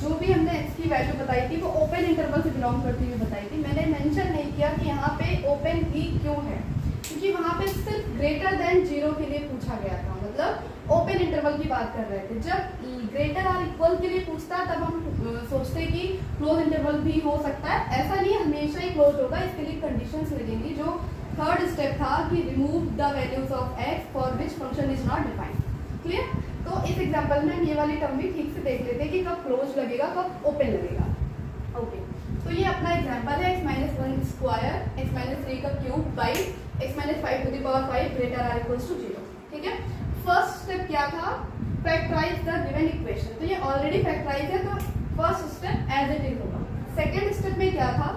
जो भी हमने x की वैल्यू बताई थी वो ओपन इंटरवल से बिलोंग करती हुई बताई थी। मैंने मेंशन नहीं किया कि यहाँ पे ओपन ही क्यों है, क्योंकि वहाँ पे सिर्फ ग्रेटर देन 0 के लिए पूछा गया था, मतलब ओपन इंटरवल की बात कर रहे थे। जब ग्रेटर आर इक्वल के लिए पूछता है तब हम सोचते कि क्लोज इंटरवल भी हो सकता है, ऐसा नहीं हमेशा ही क्लोज होगा, इसके लिए कंडीशंस लगेंगी। जो थर्ड स्टेप था कि remove the values of x for which function is not defined. Clear? तो इस एग्जांपल में हम ये वाली टर्म भी ठीक से देख लेते हैं कि कब क्लोज लगेगा कब ओपन लगेगा। ओके, तो ये अपना एग्जांपल है x-1 स्क्वायर x-3 का cube by x-5 to the power 5 greater or equals to 0। ठीक है, फर्स्ट स्टेप क्या था? Factorise the given equation. तो ये ऑलरेडी फैक्टराइज है तो first step as it is होगा। सेकेंड स्टेप में क्या था?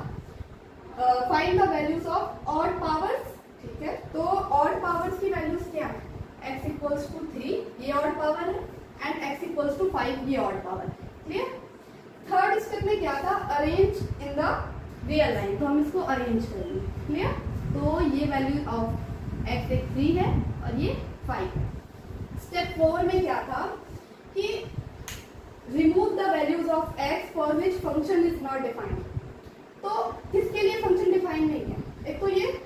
Find the values of odd powers. ठीक है, तो ऑड पावर्स की वैल्यूज क्या है? x इक्वल्स टू 3 ये ऑड पावर है एंड x इक्वल्स टू 5 ये ऑड पावर है। क्लियर? थर्ड स्टेप में क्या था? Arrange in the real line, तो हम इसको अरेंज करेंगे। क्लियर? तो ये वैल्यू ऑफ x एक 3 है और ये 5 है। स्टेप 4 में क्या था कि remove the values of x for which function is not defined. तो किसके लिए फंक्शन डिफाइन नहीं है? एक तो ये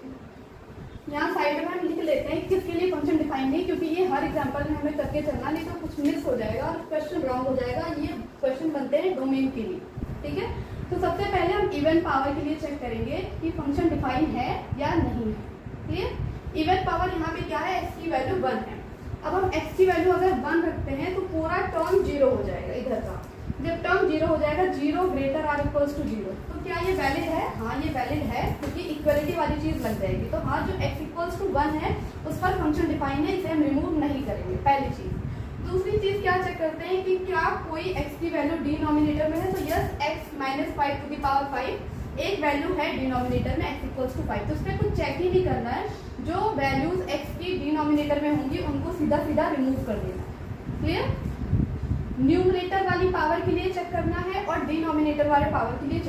यहाँ साइड में हम लिख लेते हैं किसके लिए फंक्शन डिफाइन नहीं, क्योंकि ये हर एग्जांपल में हमें करके चलना, नहीं तो कुछ मिस हो जाएगा और क्वेश्चन रॉन्ग हो जाएगा। ये क्वेश्चन बनते हैं डोमेन के लिए। ठीक है, तो सबसे पहले हम इवन पावर के लिए चेक करेंगे कि फंक्शन डिफाइन है या नहीं है। क्लियर? इवन पावर यहाँ पे क्या है? x की वैल्यू 1 है। अब हम x की वैल्यू अगर 1 रखते हैं तो पूरा टर्म 0 हो जाएगा इधर का। जब टर्म 0 हो जाएगा, 0 ग्रेटर आर इक्वल्स टू 0, तो क्या ये वैलिड है? हाँ ये वैलिड है, क्योंकि इक्वलिटी वाली चीज लग जाएगी। तो हाँ, जो x इक्वल्स टू 1 है उस पर फंक्शन डिफाइन है, इसे हम रिमूव नहीं करेंगे, पहली चीज। दूसरी चीज क्या चेक करते हैं कि क्या कोई x की वैल्यू डिनोमिनेटर में है? तो yes, x-5 to the power 5 एक वैल्यू है डिनोमिनेटर में x इक्वल्स टू 5, तो उस पर कुछ चेक ही नहीं करना है। जो वैल्यूज x की डिनोमिनेटर में होंगी उनको सीधा सीधा रिमूव कर देना है। क्लियर? न्यूमरेटर वाली पावर के लिए चेक करना है और डिनोमिनेटर वाले पावर के लिए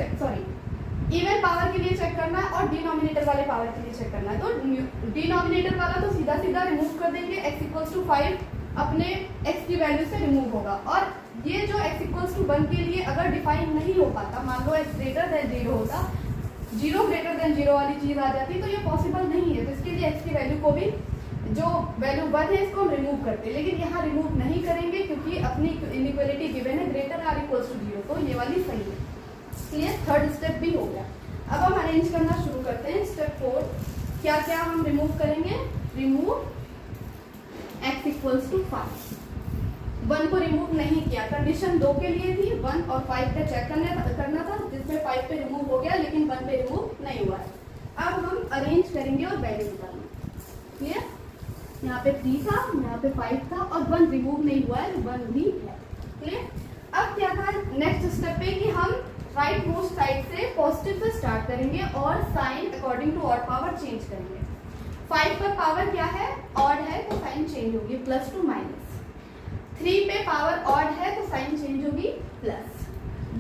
इवन पावर के लिए चेक करना है और डिनोमिनेटर वाले पावर के लिए चेक करना है। तो डिनोमिनेटर वाला तो सीधा सीधा रिमूव कर देंगे, x इक्वल्स टू 5 अपने x की वैल्यू से रिमूव होगा। और ये जो x इक्वल्स टू 1 के लिए अगर डिफाइन नहीं हो पाता, मान लो x ग्रेटर देन 0 होता, 0 ग्रेटर देन 0 वाली चीज आ जाती, तो ये पॉसिबल नहीं है। तो इसके लिए x की वैल्यू को भी, जो वैल्यू 1 है इसको हम रिमूव करते हैं, लेकिन यहाँ रिमूव नहीं करेंगे क्योंकि अपनी इनइक्वालिटी गिवन है ग्रेटर आर इक्वल्स टू 0, तो ये वाली सही है। क्लियर? थर्ड स्टेप भी हो गया। अब हम अरेंज करना शुरू करते हैं। स्टेप 4 क्या क्या हम रिमूव करेंगे? Remove x equals to 5। 1 को रिमूव नहीं किया, कंडीशन 2 के लिए थी, 1 और 5 का चेक करना था, जिसमें 5 पे रिमूव हो गया लेकिन 1 पे रिमूव नहीं हुआ है। अब हम अरेंज करेंगे और वैल्यू निकालेंगे। क्लियर? यहाँ पे 3 था, यहाँ पे 5 था और 1 रिमूव नहीं हुआ है, 1 भी है। क्लियर? अब क्या था नेक्स्ट स्टेप पे कि हम राइट मोस्ट साइड से पॉजिटिव से स्टार्ट करेंगे और sign according to odd power change करेंगे। 5 पर पावर क्या है? ऑड है, तो साइन चेंज होगी प्लस टू माइनस। 3 पे पावर ऑड है तो साइन चेंज होगी प्लस।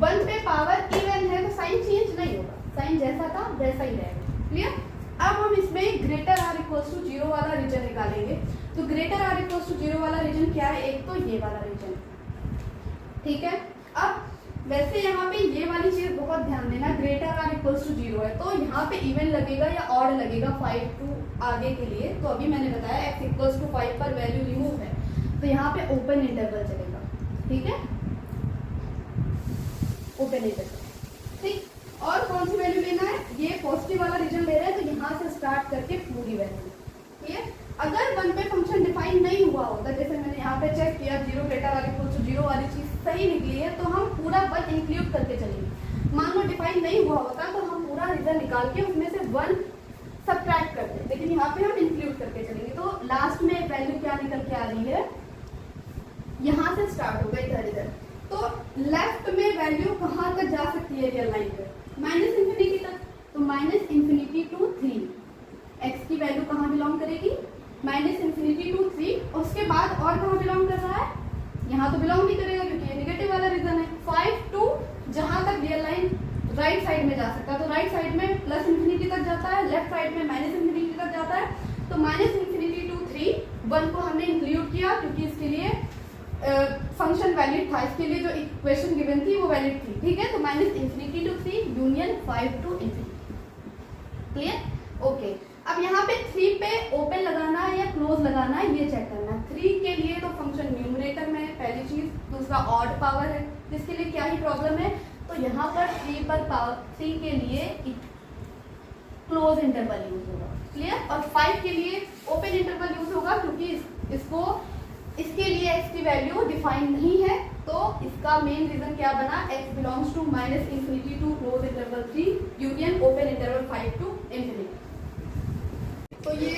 1 पे पावर इवन है तो साइन चेंज नहीं होगा, साइन जैसा था वैसा ही रहेगा। क्लियर? अब हम इसमें ग्रेटर आर इक्वल्स टू 0 वाला रीजन निकालेंगे। तो ग्रेटर आर इक्वल्स टू 0 वाला रीजन क्या है? एक तो ये वाला रीजन। ठीक है, अब वैसे यहाँ पे ये वाली चीज बहुत ध्यान देना, ग्रेटर आर इक्वल्स टू 0 है तो यहाँ पे इवन लगेगा या ऑड लगेगा 5 टू आगे के लिए। तो अभी मैंने बताया x इक्वल्स टू 5 पर वैल्यू रिमूव है, तो यहाँ पे ओपन इंटरवल चलेगा। ठीक है, ओपन इंटरवल। ठीक, और कौन सी वैल्यू लेना है? ये पॉजिटिव वाला रीजन ले रहे हैं, तो यहाँ से स्टार्ट करके पूरी वैल्यू। ठीक है, अगर 1 पे फंक्शन डिफाइन नहीं हुआ होता, जैसे मैंने यहाँ पे चेक किया 0 ग्रेटर आर इक्वल्स टू 0 वाली चीज सही निकली है, तो हम पूरा 1 इंक्लूड करके चलेंगे। मान लो डिफाइन नहीं हुआ होता तो हम पूरा रीजन निकाल के उसमें से 1 सब्ट्रैक्ट करते, लेकिन यहाँ पे हम इंक्लूड करके चलेंगे। तो लास्ट में वैल्यू क्या निकल के आ रही है? यहाँ से स्टार्ट होगा इधर इधर, तो लेफ्ट में वैल्यू कहाँ तक जा सकती है रियल लाइन पे? माइनस इंफिनिटी तक। तो माइनस इंफिनिटी टू 3, x की वैल्यू कहाँ बिलोंग करेगी? Minus infinity to 3। उसके बाद और कहाँ बिलोंग कर रहा है? यहाँ तो बिलोंग नहीं करेगा क्योंकि ये नेगेटिव वाला रीजन है। 5 टू जहां तक रियल लाइन राइट साइड में जा सकता है, तो राइट साइड में प्लस इंफिनिटी तक जाता है, लेफ्ट साइड में माइनस इंफिनिटी तक जाता है। तो माइनस इंफिनिटी टू 3, 1 को हमने इंक्लूड किया क्योंकि इसके लिए फंक्शन वैलिड था, इसके लिए जो इक्वेशन गिवन थी वो वैलिड थी, ठीक है। तो minus infinity to 3 union 5 to infinity, clear, okay. अब यहाँ पे 3 पे ओपन लगाना है या क्लोज लगाना है ये चेक करना है। 3 के लिए तो फंक्शन न्यूमरेटर में है पहली चीज, दूसरा ऑड पावर है जिसके लिए क्या ही प्रॉब्लम है, तो यहाँ पर 3 पर पावर 3 के लिए क्लोज इंटरवल यूज होगा, क्लियर। और 5 के लिए ओपन इंटरवल यूज होगा क्योंकि इसके लिए x की वैल्यू डिफाइन नहीं है, तो इसका मेन रीजन क्या बना, x belongs to minus infinity to close interval 3 union open interval 5 to infinity. तो ये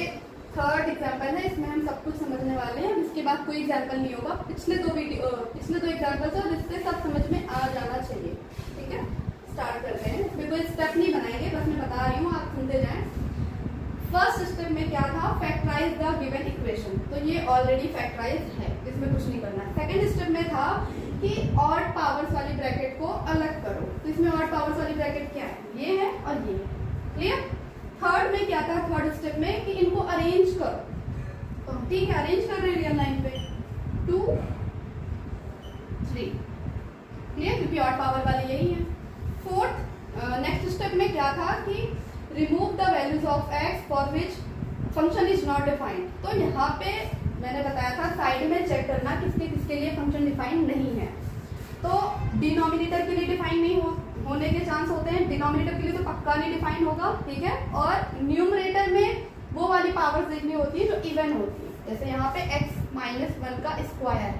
थर्ड एग्जाम्पल है, इसमें हम सब कुछ समझने वाले हैं, इसके बाद कोई एग्जाम्पल नहीं होगा। पिछले दो एग्जाम्पल्स और इससे सब समझ में आ जाना चाहिए, ठीक है। स्टार्ट करते हैं, इसमें कोई स्टेप नहीं बनाएंगे, बस मैं बता रही हूँ, आप सुनते जाएं। फर्स्ट स्टेप में क्या था, फैक्टराइज द गिवन इक्वेशन, तो ये ऑलरेडी फैक्टराइज है, इसमें कुछ नहीं करना। सेकंड स्टेप में था कि ऑड पावर्स वाली ब्रैकेट को अलग करो, तो इसमें ऑड पावर्स वाली ब्रैकेट क्या है, ये है और ये है, क्लियर। थर्ड में क्या था, थर्ड स्टेप में कि इनको अरेंज करो, तो ठीक है अरेंज कर रहे हैं रियल लाइन पे 2 3, क्लियर, क्योंकि ऑड पावर वाले यही है। फोर्थ नेक्स्ट स्टेप में क्या था कि remove the values of x for which function is not defined, तो यहाँ पे मैंने बताया था साइड में चेक करना किसके किसके लिए फंक्शन डिफाइंड नहीं है। तो डिनोमिनेटर के लिए डिफाइन नहीं होने के चांस होते हैं, डिनोमिनेटर के लिए तो पक्का नहीं डिफाइन होगा, ठीक है। और न्यूमरेटर में वो वाली पावर्स देखनी होती है जो इवन होती है, जैसे यहाँ पे x-1 का स्क्वायर है,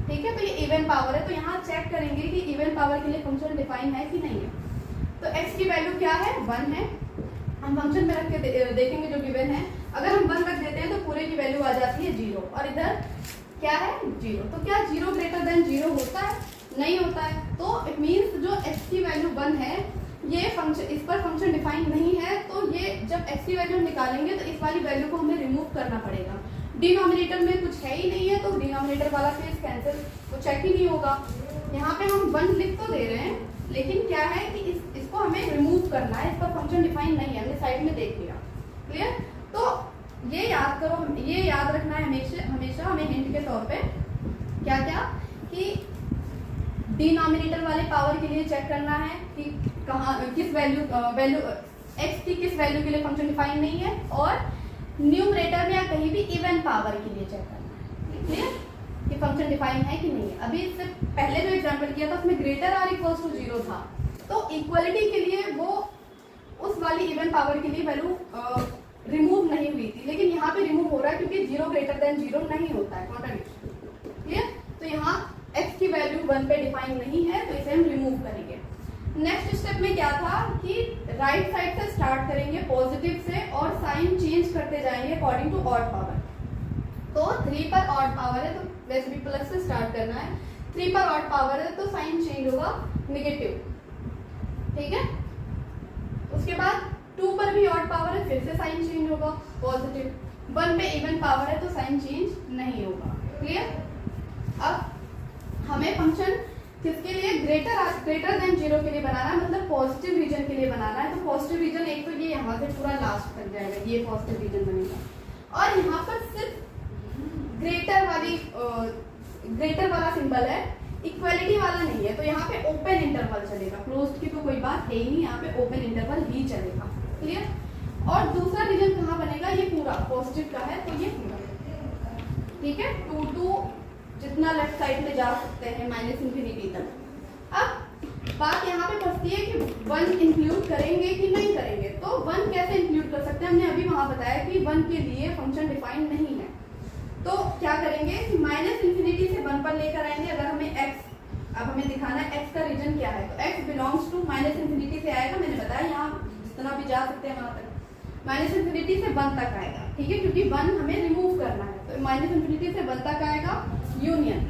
ठीक है, तो ये इवन पावर है, तो यहाँ चेक करेंगे कि इवन पावर के लिए फंक्शन डिफाइन है कि नहीं है। तो x की वैल्यू क्या है, 1 है, हम फंक्शन में रख के देखेंगे जो गिवन है, अगर हम 1 रख देते हैं तो पूरे की वैल्यू आ जाती है 0, और इधर क्या है 0, तो क्या 0 ग्रेटर देन 0 होता है, नहीं होता है। तो इट मीन्स जो x की वैल्यू 1 है, ये फंक्शन, इस पर फंक्शन डिफाइन नहीं है, तो ये जब x की वैल्यू निकालेंगे तो इस वाली वैल्यू को हमें रिमूव करना पड़ेगा। डिनोमिनेटर में कुछ है ही नहीं है, तो डिनोमिनेटर वाला केस कैंसिल, वो चेक ही नहीं होगा। यहाँ पे हम 1 लिख तो दे रहे हैं, लेकिन क्या है कि इसको हमें रिमूव करना है, इस पर फंक्शन डिफाइन नहीं है, हमने साइड में देख लिया, क्लियर। तो ये याद करो, ये याद रखना है हमेशा हमें हिंट के तौर पे, क्या क्या कि डिनोमिनेटर वाले पावर के लिए चेक करना है कि कहाँ किस वैल्यू x की किस वैल्यू के लिए फंक्शन डिफाइन नहीं है, और न्यूमरेटर में या कहीं भी इवन पावर के लिए चेक करना है, क्लियर, कि फंक्शन डिफाइन है कि नहीं है। अभी इससे पहले जो एग्जांपल किया था उसमें ग्रेटर आर इक्वल्स टू 0 था, तो इक्वलिटी के लिए वो उस वाली इवन पावर के लिए वैल्यू रिमूव नहीं हुई थी, लेकिन यहाँ पे रिमूव हो रहा है क्योंकि 0 ग्रेटर देन 0 नहीं होता है, कॉन्ट्राडिक्शन, क्लियर। तो यहाँ x की वैल्यू 1 पे डिफाइन नहीं है, तो इसे हम रिमूव करेंगे। नेक्स्ट स्टेप में क्या था कि राइट साइड से स्टार्ट करेंगे पॉजिटिव से, और साइन चेंज करते जाएंगे अकॉर्डिंग टू ऑड पावर। तो 3 पर ऑड पावर है तो वैसे भी प्लस से स्टार्ट करना है, 3 पर ऑड पावर है तो साइन चेंज होगा नेगेटिव, ठीक है। उसके बाद 2 पर भी ऑड पावर है, फिर से साइन चेंज होगा पॉजिटिव। 1 पे इवन पावर है तो साइन चेंज नहीं होगा, क्लियर। अब हमें फंक्शन किसके लिए, ग्रेटर देन 0 के लिए बनाना है, मतलब पॉजिटिव रीजन के लिए बनाना है। तो पॉजिटिव रीजन एक तो ये यहाँ से पूरा लास्ट तक जाएगा, ये पॉजिटिव रीजन बनेगा, और यहाँ पर सिर्फ ग्रेटर वाला सिंबल है, इक्वलिटी वाला नहीं है, तो यहाँ पे ओपन इंटरवल चलेगा, क्लोज्ड की तो कोई बात है ही नहीं, यहाँ पे ओपन इंटरवल ही चलेगा, क्लियर। और दूसरा रीजन कहाँ बनेगा, ये पूरा पॉजिटिव का है तो ये पूरा, ठीक है, 2 2 जितना लेफ्ट साइड में जा सकते हैं माइनस इंफिनिटी तक। अब बात यहाँ पे फंसती है कि 1 इंक्लूड करेंगे कि नहीं करेंगे, तो 1 कैसे इंक्लूड कर सकते हैं, हमने अभी वहां बताया कि 1 के लिए फंक्शन डिफाइन नहीं है, तो क्या करेंगे कि माइनस इंफिनिटी से 1 पर लेकर आएंगे। अगर हमें x, अब हमें दिखाना है x का रीजन क्या है, तो x belongs to minus infinity से आएगा, मैंने बताया यहाँ जितना भी जा सकते हैं वहां तक माइनस इंफिनिटी से 1 तक आएगा, ठीक है, क्योंकि 1 हमें रिमूव करना है, तो माइनस इंफिनिटी से 1 तक आएगा, यूनियन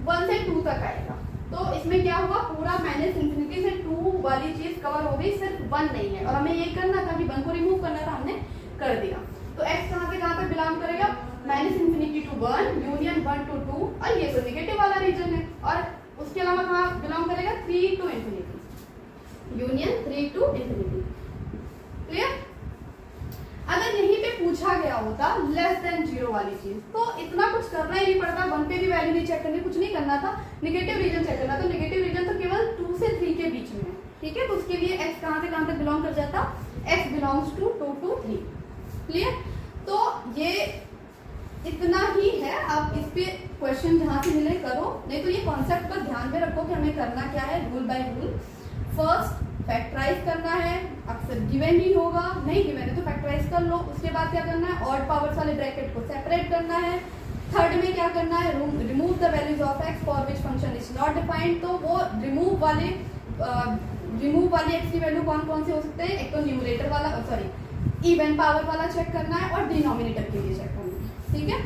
1 से 2 तक आएगा। तो इसमें क्या हुआ, पूरा माइनस इंफिनिटी से 2 वाली चीज कवर हो गई, सिर्फ 1 नहीं है, और हमें ये करना था कि 1 को रिमूव करना था, हमने कर दिया। तो x कहाँ से कहाँ तक बिलोंग करेगा, minus infinity to 1 union 1 to 2, और ये तो नेगेटिव वाला रीजन है, और उसके अलावा कहाँ बिलोंग करेगा, 3 to infinity union 3 to infinity, clear. अगर यहीं पे पूछा गया होता लेस देन 0 वाली चीज, तो इतना कुछ कुछ करना ही नहीं पड़ता, 1 पे भी वैल्यू नहीं चेक करनी, कुछ नहीं करना था, नेगेटिव रीजन चेक करना। तो नेगेटिव रीजन तो केवल 2 से 3 के बीच में है, ठीक है। तो उसके लिए x कहाँ से कहाँ तक बिलोंग कर जाता, x belongs to 2 to 3, clear. तो ये इतना ही है, आप इस पे क्वेश्चन जहाँ से मिले करो, नहीं तो ये कॉन्सेप्ट पर ध्यान में रखो कि हमें करना क्या है, rule by rule. First factorise करना है, अक्सर गिवन ही होगा, नहीं गिवन है तो फैक्टराइज कर लो। उसके बाद क्या करना है, ऑड पावर्स वाले ब्रैकेट को सेपरेट करना है। थर्ड में क्या करना है, remove the values of x for which function is not defined. तो वो रिमूव वाली x की वैल्यू कौन कौन से हो सकते हैं, एक तो न्यूमरेटर वाला, सॉरी इवन पावर वाला चेक करना है और डिनोमिनेटर के लिए चेक करना है, ठीक है।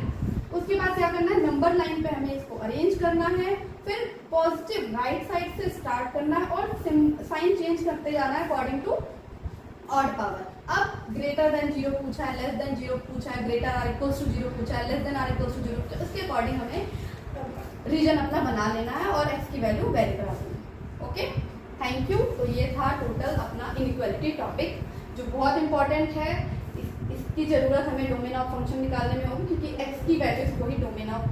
उसके बाद क्या करना है, नंबर लाइन पे हमें इसको अरेंज करना है, फिर पॉजिटिव राइट साइड से स्टार्ट करना है और साइन चेंज करते जाना है अकॉर्डिंग टू ऑड पावर। अब ग्रेटर देन 0 पूछा है, लेस देन 0 पूछा है, ग्रेटर आर इक्वल्स टू 0 पूछा है, less than or equals to 0, उसके अकॉर्डिंग हमें रीजन अपना बना लेना है और x की वैल्यू वेरी करा देना है। Okay, thank you. तो ये था टोटल अपना इनइक्वालिटी टॉपिक, जो बहुत इंपॉर्टेंट है। इसकी जरूरत हमें डोमेन ऑफ फंक्शन निकालने में होगी, क्योंकि x की वैल्यूज को ही डोमेन ऑफ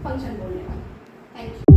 फंक्शन बोलने वाला। Thank you.